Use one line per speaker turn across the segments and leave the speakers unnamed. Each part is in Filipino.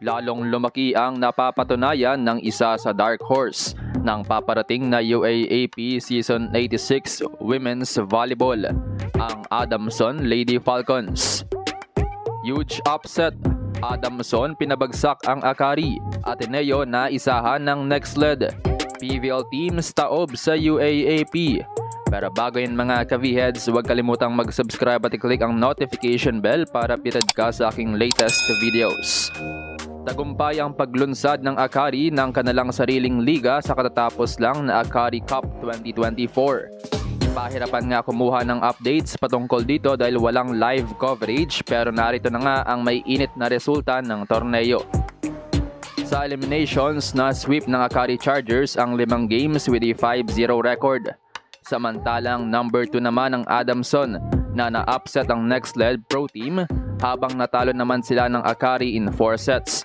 lalong lumaki ang napapatunayan ng isa sa dark horse ng paparating na UAAP Season 86 Women's Volleyball, ang Adamson Lady Falcons. Huge upset, Adamson pinabagsak ang Akari, Ateneo na isahan ng next lead. PVL teams taob sa UAAP. Pero bago yun mga ka-V-Heads, huwag kalimutang mag-subscribe at i-click ang notification bell para updated ka sa aking latest videos. Tagumpay ang paglunsad ng Akari ng kanilang sariling liga sa katatapos lang na Akari Cup 2024. Pahirapan nga kumuha ng updates patungkol dito dahil walang live coverage, pero narito na nga ang may init na resulta ng torneo. Sa eliminations, na sweep ng Akari Chargers ang 5 games with a 5-0 record. Samantalang number 2 naman ang Adamson na na-upset ang next lead pro team habang natalo naman sila ng Akari in 4 sets.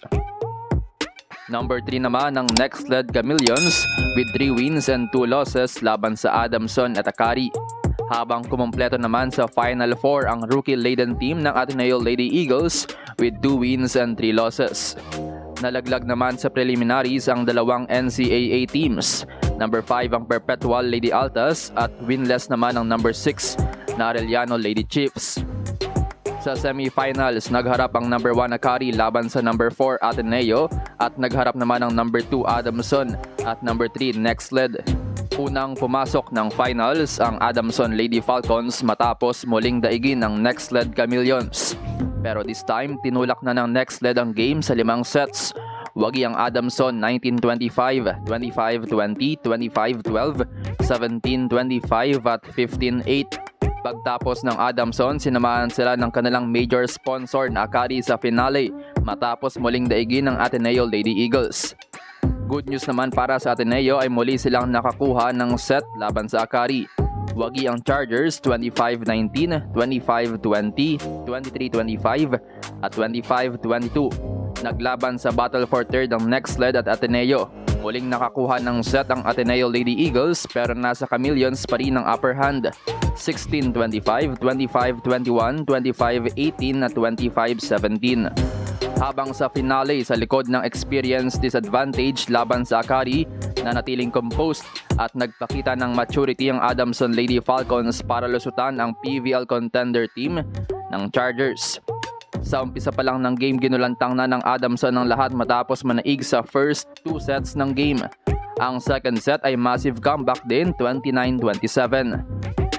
Number 3 naman ang next lead Chameleons with 3 wins and 2 losses laban sa Adamson at Akari. Habang kumompleto naman sa Final 4 ang rookie-laden team ng Ateneo Lady Eagles with 2 wins and 3 losses. Nalaglag naman sa preliminaries ang dalawang NCAA teams. Number 5 ang Perpetual Lady Altas at winless naman ang number 6 na Arellano Lady Chiefs. Sa semifinals, nagharap ang number 1 Akari laban sa number 4 Ateneo at nagharap naman ang number 2 Adamson at number 3 Next Lead. Unang pumasok ng finals ang Adamson Lady Falcons matapos muling daigin ng Next Lead Chameleons. Pero this time, tinulak na ng Next Lead ang game sa 5 sets. Wagi ang Adamson 19-25, 25-20, 25-12, 17-25 at 15-8. Pagtapos ng Adamson, sinamahan sila ng kanilang major sponsor na Akari sa finale matapos muling daigin ng Ateneo Lady Eagles. Good news naman para sa Ateneo ay muli silang nakakuha ng set laban sa Akari. Wagi ang Chargers 25-19, 25-20, 23-25 at 25-22. Naglaban sa battle for third ang Next Lead at Ateneo. Muling nakakuha ng set ang Ateneo Lady Eagles pero nasa Chameleons pa rin ang upper hand. 16-25, 25-21, 25-18 at 25-17. Habang sa finale, sa likod ng experience disadvantage laban sa Akari, nanatiling composed at nagpakita ng maturity ang Adamson Lady Falcons para lusutan ang PVL contender team ng Chargers. Sa umpisa pa lang ng game, ginulantang na ng Adamson ang lahat matapos manaig sa first 2 sets ng game. Ang second set ay massive comeback din, 29-27.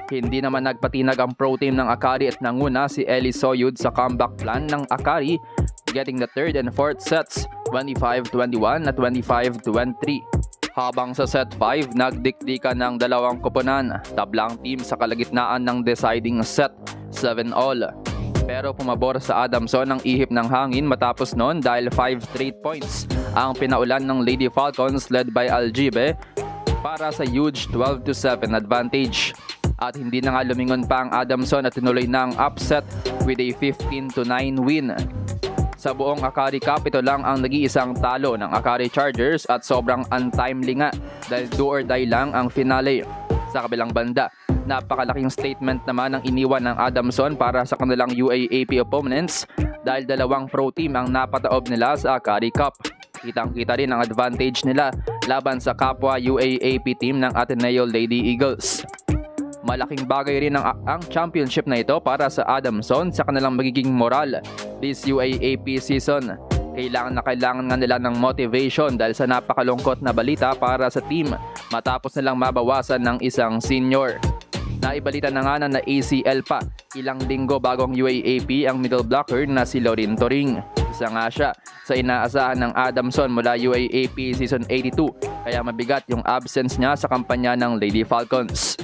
Hindi naman nagpatinag ang pro team ng Akari at nanguna si Ellie Soyud sa comeback plan ng Akari, getting the third and fourth sets 25-21 at 25-23. Habang sa set 5, nagdikdikan ng dalawang koponan, tablang team sa kalagitnaan ng deciding set 7-all. Pero pumabor sa Adamson ang ihip ng hangin matapos noon dahil 5 straight points ang pinaulan ng Lady Falcons led by Aljibe para sa huge 12-7 advantage. At hindi na nga lumingon pa ang Adamson at tinuloy na ang upset with a 15-9 win. Sa buong Akari Cup, ito lang ang nag-iisang talo ng Akari Chargers at sobrang untimely nga dahil do or die lang ang finale. Sa kabilang banda, napakalaking statement naman ang iniwan ng Adamson para sa kanilang UAAP opponents dahil dalawang pro team ang napataob nila sa Akari Cup. Kitang-kita rin ang advantage nila laban sa kapwa UAAP team ng Ateneo Lady Eagles. Malaking bagay rin ang championship na ito para sa Adamson sa kanilang magiging moral this UAAP season. Kailangan nga nila ng motivation dahil sa napakalungkot na balita para sa team matapos nilang mabawasan ng isang senior. Naibalita na nga na ACL pa ilang linggo bagong UAAP ang middle blocker na si Lorin Toring. Isa nga siya sa inaasahan ng Adamson mula UAAP Season 82 kaya mabigat yung absence niya sa kampanya ng Lady Falcons.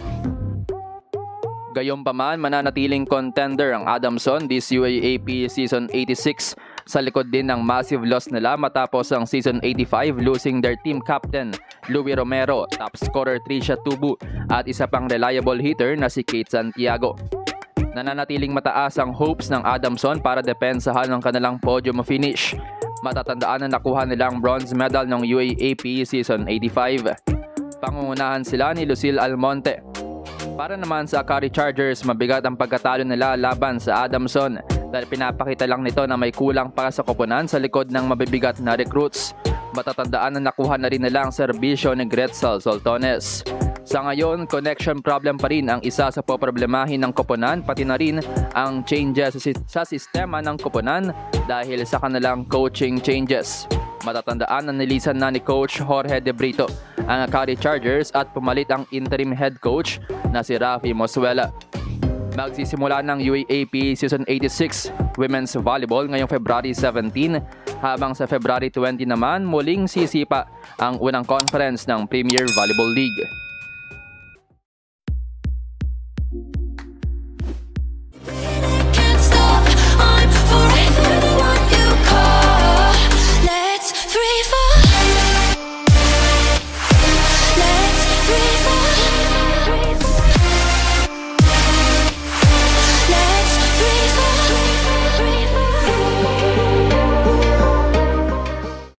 Gayunpaman, mananatiling contender ang Adamson this UAAP Season 86 sa likod din ng massive loss nila matapos ang Season 85 losing their team captain Louie Romero, top scorer Tricia Tubu at isa pang reliable hitter na si Kate Santiago. Nananatiling mataas ang hopes ng Adamson para depensahan ang kanilang podium finish. Matatandaan na nakuha nilang bronze medal ng UAAP Season 85. Pangungunahan sila ni Lucille Almonte. Para naman sa Akari Chargers, mabigat ang pagkatalo nila laban sa Adamson dahil pinapakita lang nito na may kulang para sa koponan sa likod ng mabibigat na recruits. Matatandaan na nakuha na rin nila ang serbisyo ni Gretzel Soltones. Sa ngayon, connection problem pa rin ang isa sa poproblemahin ng koponan, pati na rin ang changes sa sistema ng koponan dahil sa kanilang coaching changes. Matatandaan na nilisan na ni Coach Jorge De Brito ang Akari Chargers at pumalit ang interim head coach na si Rafi Mosuela. Magsisimula ng UAAP Season 86 Women's Volleyball ngayong February 17 habang sa February 20 naman muling sisipa ang unang conference ng Premier Volleyball League.